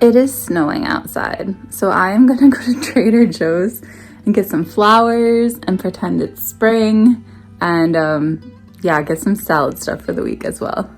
It is snowing outside, so I am gonna go to Trader Joe's and get some flowers and pretend it's spring, and yeah, get some salad stuff for the week as well.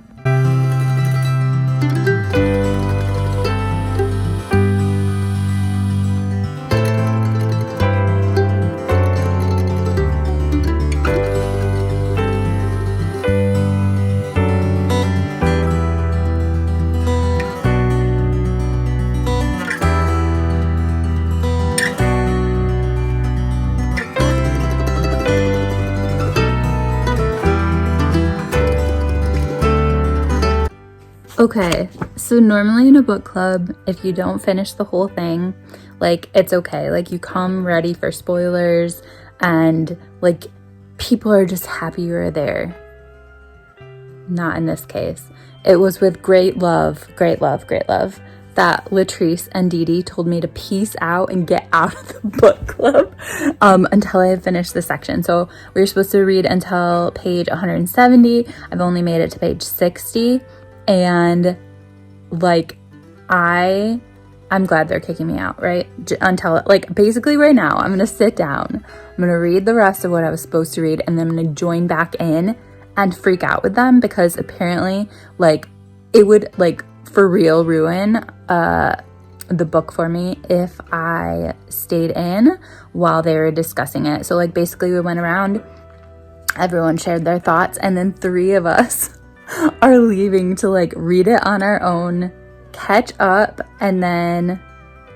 Okay, so normally in a book club, if you don't finish the whole thing, like, it's okay. Like, you come ready for spoilers and, like, people are just happy you're there. Not in this case. It was with great love, that Latrice and Dee Dee told me to peace out and get out of the book club until I had finished the section. So we were supposed to read until page 170. I've only made it to page 60. And like, I'm glad they're kicking me out, right? Until, like, basically right now, I'm going to sit down. I'm going to read the rest of what I was supposed to read, and then I'm going to join back in and freak out with them, because apparently, like, it would, like, for real ruin the book for me if I stayed in while they were discussing it. So, like, basically we went around, everyone shared their thoughts, and then 3 of us are leaving to, like, read it on our own, catch up, and then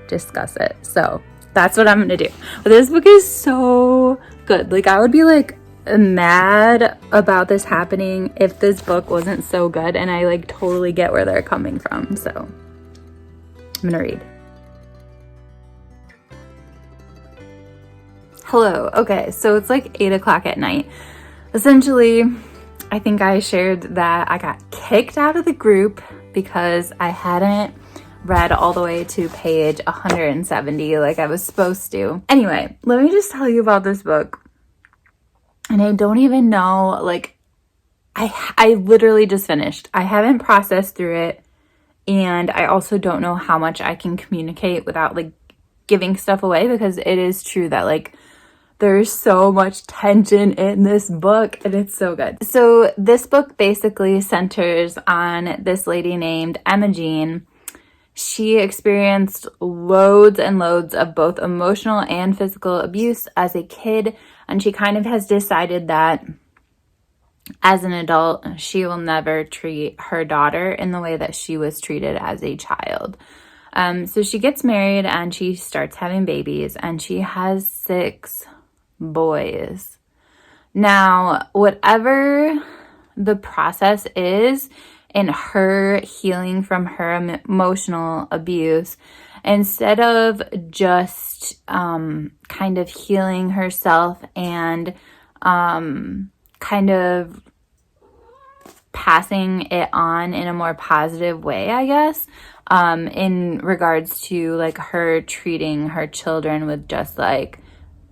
discuss it. So that's what I'm gonna do. But this book is so good. Like, I would be, like, mad about this happening if this book wasn't so good, and I, like, totally get where they're coming from. So I'm gonna read. Hello. Okay, so it's like 8 o'clock at night. Essentially, I think I shared that I got kicked out of the group because I hadn't read all the way to page 170 like I was supposed to. Anyway, let me just tell you about this book. And I don't even know, like, I literally just finished. I haven't processed through it, and I also don't know how much I can communicate without, like, giving stuff away, because it is true that, like, there's so much tension in this book, and it's so good. So this book basically centers on this lady named Emma Jean. She experienced loads and loads of both emotional and physical abuse as a kid, and she kind of has decided that as an adult, she will never treat her daughter in the way that she was treated as a child. So she gets married and she starts having babies, and she has 6 boys. Now, whatever the process is in her healing from her emotional abuse, instead of just kind of healing herself and kind of passing it on in a more positive way, I guess, in regards to, like, her treating her children with just, like,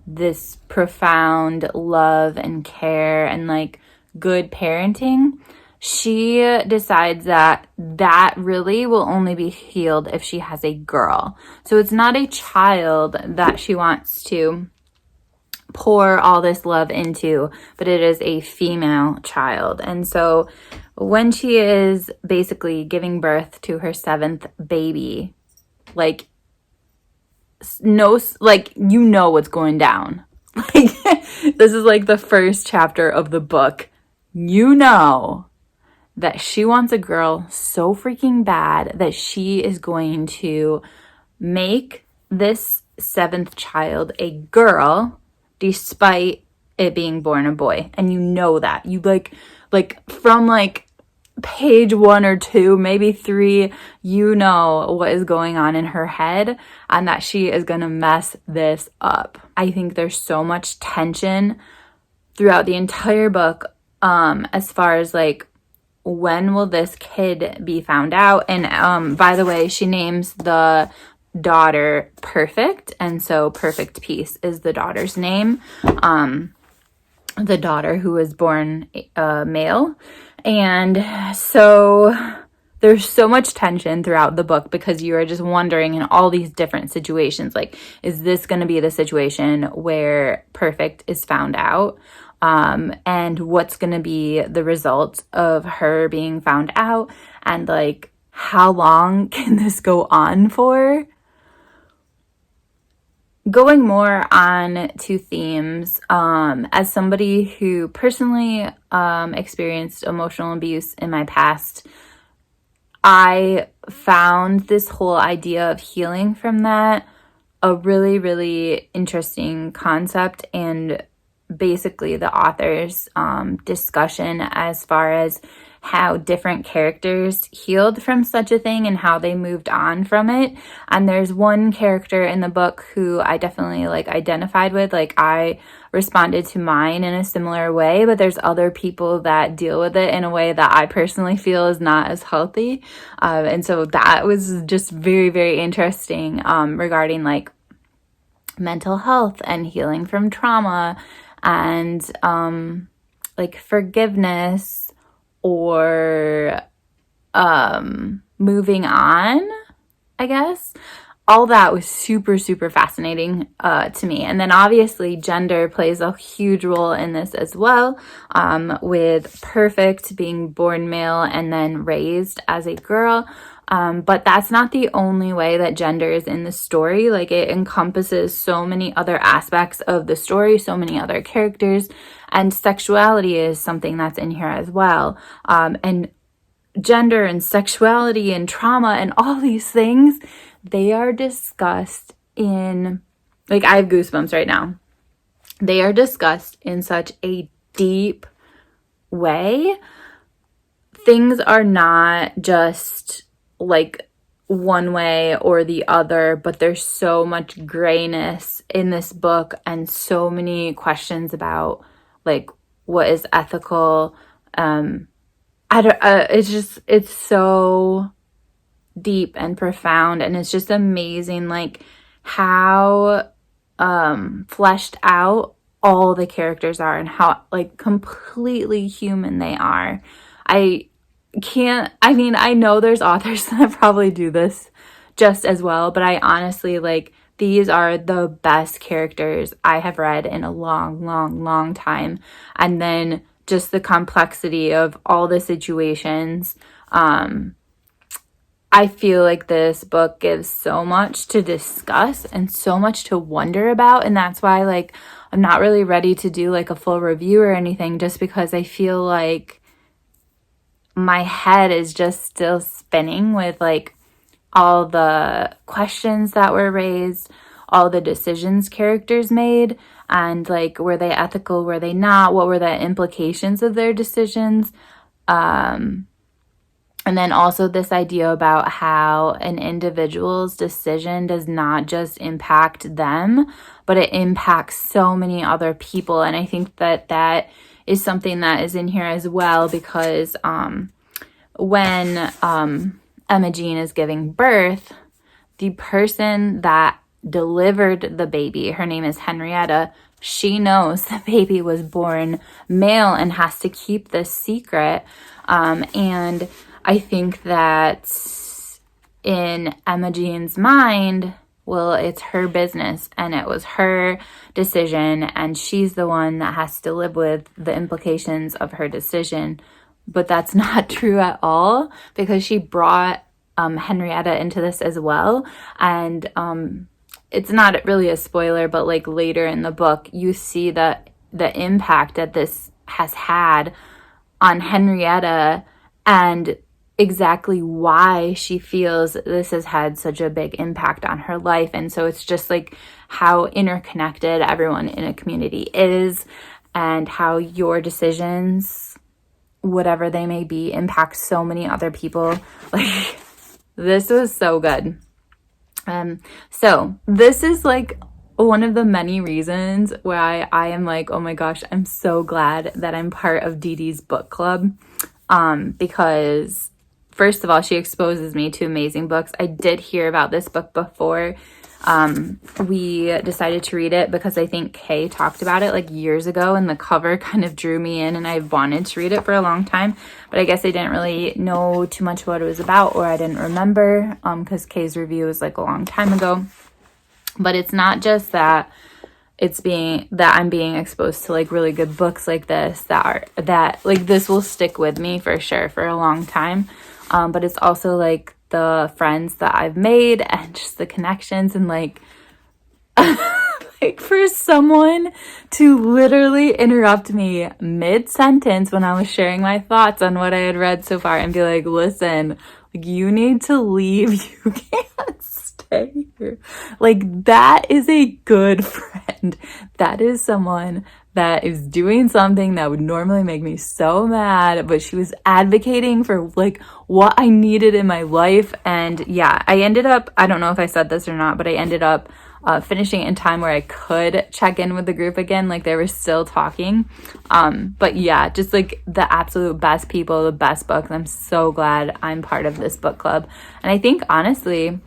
this profound love and care and, like, good parenting, she decides that that really will only be healed if she has a girl. So it's not a child that she wants to pour all this love into, but it is a female child. And so when she is basically giving birth to her 7th baby, like, no, like, you know what's going down. Like, this is like the first chapter of the book. You know that she wants a girl so freaking bad that she is going to make this 7th child a girl despite it being born a boy. And you know that. You like from, like, page 1 or 2, maybe 3, you know what is going on in her head, and that she is gonna mess this up. I think there's so much tension throughout the entire book, as far as, like, when will this kid be found out? And by the way, she names the daughter Perfect, and so Perfect Peace is the daughter's name. The daughter who was born male. And so there's so much tension throughout the book because you are just wondering in all these different situations, like, is this going to be the situation where Perfect is found out? And what's going to be the result of her being found out? And like, how long can this go on for? Going more on to themes, as somebody who personally experienced emotional abuse in my past, I found this whole idea of healing from that a really, really interesting concept, and basically the author's discussion as far as how different characters healed from such a thing and how they moved on from it. And there's one character in the book who I definitely like identified with, like I responded to mine in a similar way, but there's other people that deal with it in a way that I personally feel is not as healthy. And so that was just very, very interesting regarding like mental health and healing from trauma and like forgiveness or moving on, I guess. All that was super, super fascinating to me. And then obviously gender plays a huge role in this as well, with Perfect being born male and then raised as a girl. But that's not the only way that gender is in the story. Like, it encompasses so many other aspects of the story, so many other characters, and sexuality is something that's in here as well. And gender and sexuality and trauma and all these things, they are discussed in, like, I have goosebumps right now. They are discussed in such a deep way. Things are not just like one way or the other, but there's so much grayness in this book and so many questions about like what is ethical. It's so deep and profound, and it's just amazing like how fleshed out all the characters are and how like completely human they are. I know there's authors that probably do this just as well, but I honestly like these are the best characters I have read in a long, long, long time. And then just the complexity of all the situations. I feel like this book gives so much to discuss and so much to wonder about. And that's why like I'm not really ready to do like a full review or anything, just because I feel like my head is just still spinning with like all the questions that were raised, all the decisions characters made, and like, were they ethical, were they not, what were the implications of their decisions, and then also this idea about how an individual's decision does not just impact them, but it impacts so many other people. And I think that that is something that is in here as well, because when Emma Jean is giving birth, the person that delivered the baby, her name is Henrietta, she knows the baby was born male and has to keep this secret. And I think that in Emma Jean's mind, well, it's her business and it was her decision, and she's the one that has to live with the implications of her decision. But that's not true at all, because she brought Henrietta into this as well. And it's not really a spoiler, but like later in the book, you see the impact that this has had on Henrietta and exactly why she feels this has had such a big impact on her life. And so it's just like how interconnected everyone in a community is, and how your decisions, whatever they may be, impact so many other people. Like, this was so good. So this is like one of the many reasons why I am like, oh my gosh, I'm so glad that I'm part of Dee Dee's book club. Because first of all, she exposes me to amazing books. I did hear about this book before, We decided to read it because I think Kay talked about it like years ago, and the cover kind of drew me in, and I wanted to read it for a long time, but I guess I didn't really know too much what it was about, or I didn't remember, because Kay's review was like a long time ago. But it's not just that I'm being exposed to like really good books like this that like this will stick with me for sure for a long time. But it's also like the friends that I've made and just the connections, and like like for someone to literally interrupt me mid-sentence when I was sharing my thoughts on what I had read so far and be like, listen, like, you need to leave. You can't stay here. Like, that is a good friend. That is someone that is doing something that would normally make me so mad, but she was advocating for like what I needed in my life. And yeah, I ended up, I don't know if I said this or not, but I ended up finishing in time where I could check in with the group again. Like, they were still talking. But yeah, just like the absolute best people, the best books. I'm so glad I'm part of this book club. And I think honestly,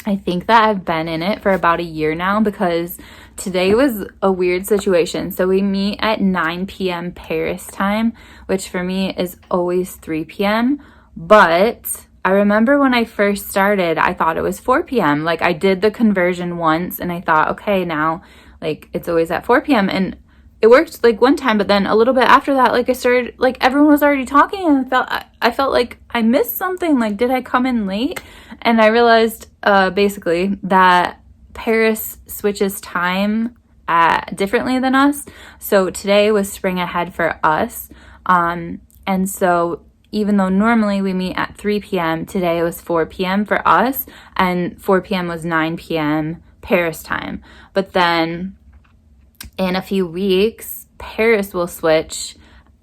I think that I've been in it for about a year now, because today was a weird situation. So we meet at 9 p.m. Paris time, which for me is always 3 p.m. But I remember when I first started, I thought it was 4 p.m. Like, I did the conversion once and I thought, okay, now like it's always at 4 p.m. And it worked like one time, but then a little bit after that, like I started, like everyone was already talking, and I felt like I missed something. Like, did I come in late? And I realized basically that Paris switches time differently than us. So today was spring ahead for us. And so even though normally we meet at 3 p.m., today it was 4 p.m. for us, and 4 p.m. was 9 p.m. Paris time. But then in a few weeks, Paris will switch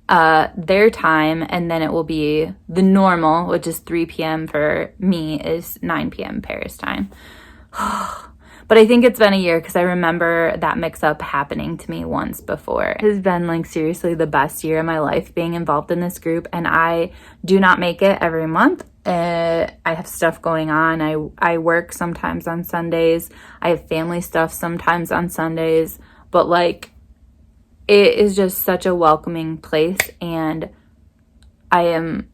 their time, and then it will be the normal, which is 3 p.m. for me, is 9 p.m. Paris time. But I think it's been a year, because I remember that mix-up happening to me once before. It has been like seriously the best year of my life being involved in this group, and I do not make it every month. I have stuff going on. I work sometimes on Sundays. I have family stuff sometimes on Sundays. But like, it is just such a welcoming place, and I am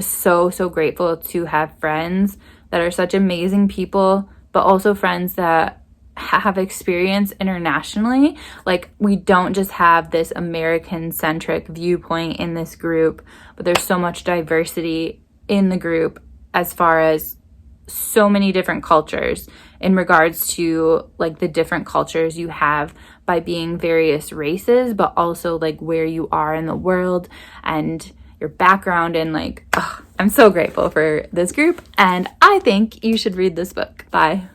so grateful to have friends that are such amazing people, but also friends that have experience internationally. Like, we don't just have this American-centric viewpoint in this group, but there's so much diversity in the group as far as so many different cultures, in regards to like the different cultures you have by being various races, but also like where you are in the world and your background. And like, I'm so grateful for this group, and I think you should read this book. Bye.